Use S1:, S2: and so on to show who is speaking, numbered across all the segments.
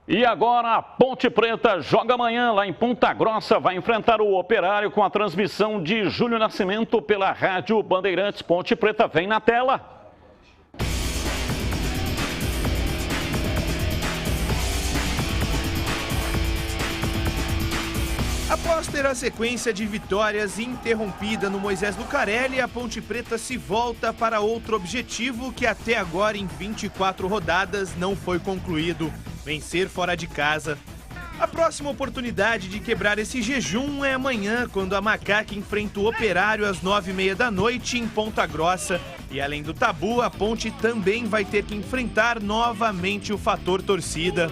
S1: E agora a Ponte Preta joga amanhã lá em Ponta Grossa, vai enfrentar o Operário com a transmissão de Júlio Nascimento pela Rádio Bandeirantes. Ponte Preta vem na tela.
S2: Após ter a sequência de vitórias interrompida no Moisés Lucarelli, a Ponte Preta se volta para outro objetivo que até agora em 24 rodadas não foi concluído: vencer fora de casa. A próxima oportunidade de quebrar esse jejum é amanhã, quando a Macaca enfrenta o Operário às 9h30 da noite em Ponta Grossa. E além do tabu, a Ponte também vai ter que enfrentar novamente o fator torcida.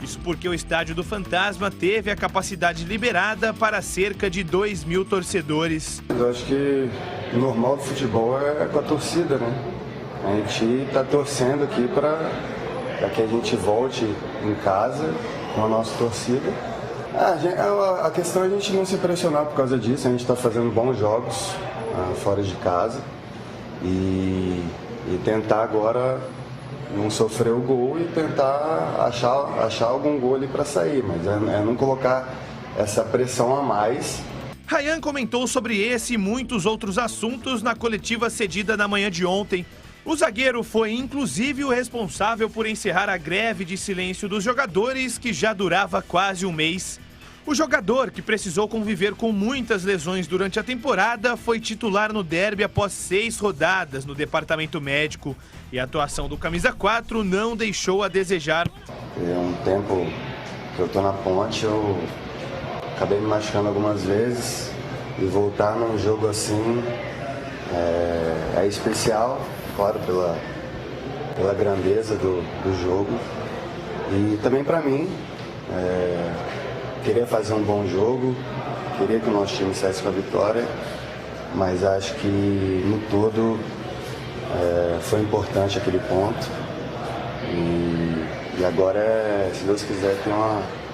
S2: Isso porque o Estádio do Fantasma teve a capacidade liberada para cerca de 2.000 torcedores.
S3: Eu acho que o normal do futebol é com a torcida, né? A gente está torcendo aqui para que a gente volte em casa com a nossa torcida. A questão é a gente não se impressionar por causa disso. A gente está fazendo bons jogos fora de casa e tentar agora não sofrer o gol e tentar achar algum gol ali para sair, mas é não colocar essa pressão a mais.
S2: Rayan comentou sobre esse e muitos outros assuntos na coletiva cedida na manhã de ontem. O zagueiro foi inclusive o responsável por encerrar a greve de silêncio dos jogadores, que já durava quase um mês. O jogador, que precisou conviver com muitas lesões durante a temporada, foi titular no derby após 6 rodadas no departamento médico. E a atuação do camisa 4 não deixou a desejar.
S3: É um tempo que eu tô na Ponte, eu acabei me machucando algumas vezes e voltar num jogo assim é especial, claro, pela grandeza do jogo. E também para mim, queria fazer um bom jogo, queria que o nosso time saísse com a vitória, mas acho que no todo foi importante aquele ponto. E agora, se Deus quiser, tem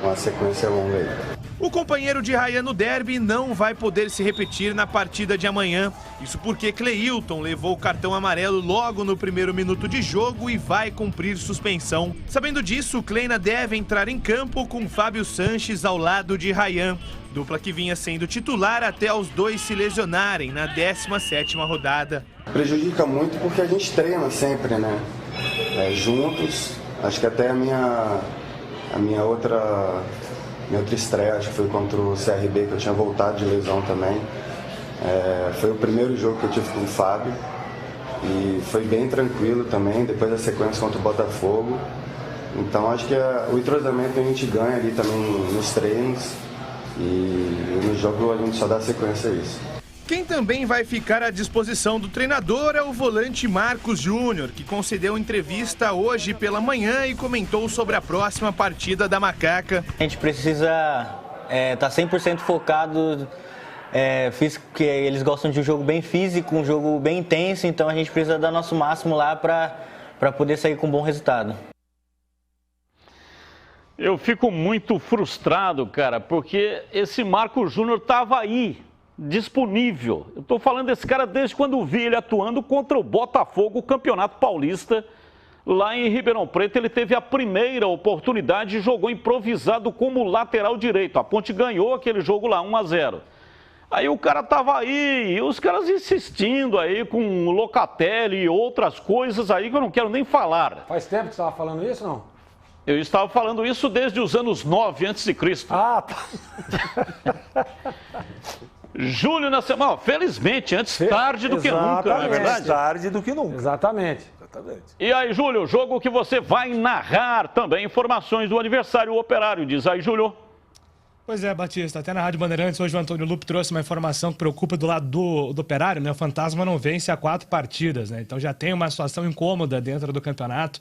S3: uma sequência longa aí.
S2: O companheiro de Rayan no derby não vai poder se repetir na partida de amanhã. Isso porque Cleilton levou o cartão amarelo logo no primeiro minuto de jogo e vai cumprir suspensão. Sabendo disso, Kleina deve entrar em campo com Fábio Sanches ao lado de Rayan, dupla que vinha sendo titular até os dois se lesionarem na 17ª rodada.
S3: Prejudica muito porque a gente treina sempre, né? Juntos. Acho que até a minha outra estreia, acho que foi contra o CRB, que eu tinha voltado de lesão também. Foi o primeiro jogo que eu tive com o Fábio e foi bem tranquilo também, depois da sequência contra o Botafogo. Então acho que o entrosamento a gente ganha ali também nos treinos e no jogo a gente só dá sequência a isso.
S2: Quem também vai ficar à disposição do treinador é o volante Marcos Júnior, que concedeu entrevista hoje pela manhã e comentou sobre a próxima partida da Macaca.
S4: A gente precisa estar 100% focado, que eles gostam de um jogo bem físico, um jogo bem intenso, então a gente precisa dar nosso máximo lá para poder sair com um bom resultado.
S1: Eu fico muito frustrado, cara, porque esse Marcos Júnior estava aí, disponível. Eu estou falando desse cara desde quando vi ele atuando contra o Botafogo, o Campeonato Paulista, lá em Ribeirão Preto. Ele teve a primeira oportunidade e jogou improvisado como lateral direito. A Ponte ganhou aquele jogo lá, 1-0. Aí o cara estava aí, e os caras insistindo aí com o Locatelli e outras coisas aí que eu não quero nem falar.
S5: Faz tempo que você estava falando isso, não?
S1: Eu estava falando isso desde os anos 9 a.C.
S5: Ah, tá.
S1: Júlio Nascimento, felizmente, antes tarde do que nunca, não é verdade?
S5: Antes tarde do que nunca. Exatamente.
S1: E aí, Júlio, jogo que você vai narrar também, informações do aniversário Operário, diz aí, Júlio.
S6: Pois é, Batista, até na Rádio Bandeirantes, hoje o Antônio Lupe trouxe uma informação que preocupa do lado do Operário, né? O Fantasma não vence há 4 partidas, né? Então já tem uma situação incômoda dentro do campeonato,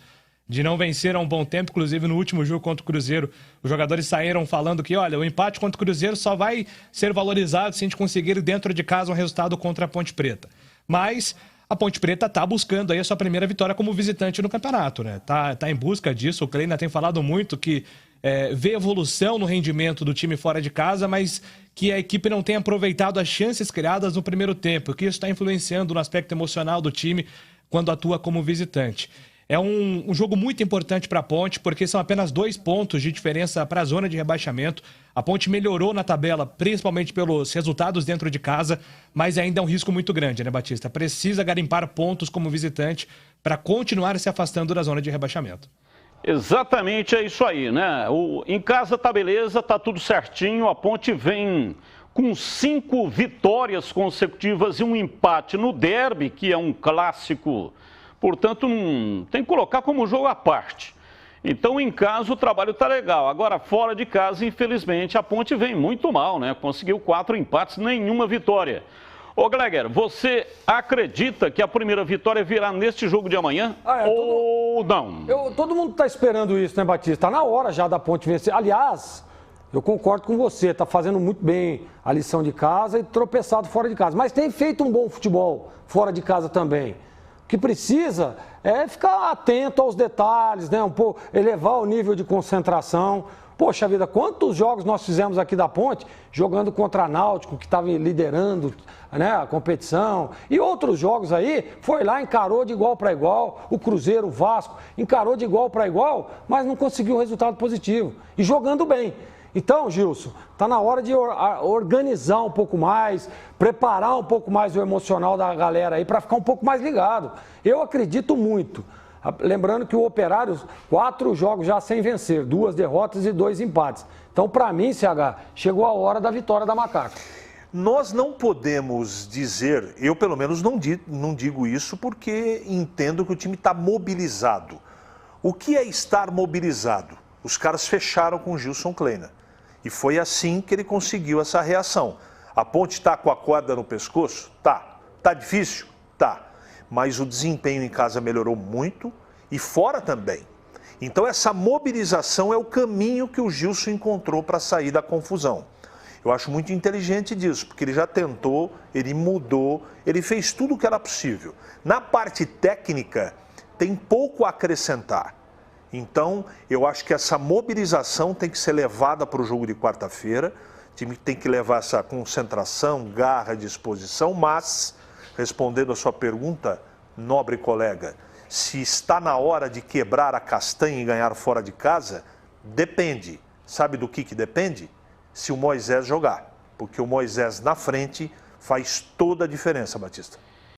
S6: de não vencer há um bom tempo. Inclusive no último jogo contra o Cruzeiro, os jogadores saíram falando que, olha, o empate contra o Cruzeiro só vai ser valorizado se a gente conseguir dentro de casa um resultado contra a Ponte Preta. Mas a Ponte Preta está buscando aí a sua primeira vitória como visitante no campeonato, né? Tá em busca disso. O Kleina tem falado muito que vê evolução no rendimento do time fora de casa, mas que a equipe não tem aproveitado as chances criadas no primeiro tempo, que isso está influenciando no aspecto emocional do time quando atua como visitante. É um jogo muito importante para a Ponte, porque são apenas 2 pontos de diferença para a zona de rebaixamento. A Ponte melhorou na tabela, principalmente pelos resultados dentro de casa, mas ainda é um risco muito grande, né, Batista? Precisa garimpar pontos como visitante para continuar se afastando da zona de rebaixamento.
S1: Exatamente, é isso aí, né? Em casa tá beleza, tá tudo certinho. A Ponte vem com 5 vitórias consecutivas e um empate no derby, que é um clássico. Portanto, tem que colocar como jogo à parte. Então, em casa, o trabalho está legal. Agora, fora de casa, infelizmente, a Ponte vem muito mal, né? Conseguiu 4 empates, nenhuma vitória. Ô, Gleger, você acredita que a primeira vitória virá neste jogo de amanhã? Ou não?
S5: Todo mundo está esperando isso, né, Batista? Está na hora já da Ponte vencer. Aliás, eu concordo com você. Está fazendo muito bem a lição de casa e tropeçado fora de casa. Mas tem feito um bom futebol fora de casa também. O que precisa é ficar atento aos detalhes, né? Um pouco, elevar o nível de concentração. Poxa vida, quantos jogos nós fizemos aqui da Ponte jogando contra a Náutico, que estava liderando, né, a competição, e outros jogos aí, foi lá, encarou de igual para igual, o Cruzeiro, o Vasco, encarou de igual para igual, mas não conseguiu um resultado positivo, e jogando bem. Então, Gilson, está na hora de organizar um pouco mais, preparar um pouco mais o emocional da galera aí para ficar um pouco mais ligado. Eu acredito muito. Lembrando que o Operário, 4 jogos já sem vencer, 2 derrotas e 2 empates. Então, para mim, CH, chegou a hora da vitória da Macaca.
S7: Nós não podemos dizer, eu pelo menos não digo isso porque entendo que o time está mobilizado. O que é estar mobilizado? Os caras fecharam com o Gilson Kleina. E foi assim que ele conseguiu essa reação. A Ponte está com a corda no pescoço? Tá. Tá difícil? Tá. Mas o desempenho em casa melhorou muito e fora também. Então essa mobilização é o caminho que o Gilson encontrou para sair da confusão. Eu acho muito inteligente disso, porque ele já tentou, ele mudou, ele fez tudo o que era possível. Na parte técnica, tem pouco a acrescentar. Então, eu acho que essa mobilização tem que ser levada para o jogo de quarta-feira. O time tem que levar essa concentração, garra, disposição, mas, respondendo a sua pergunta, nobre colega, se está na hora de quebrar a castanha e ganhar fora de casa, depende. Sabe do que depende? Se o Moisés jogar. Porque o Moisés na frente faz toda a diferença, Batista.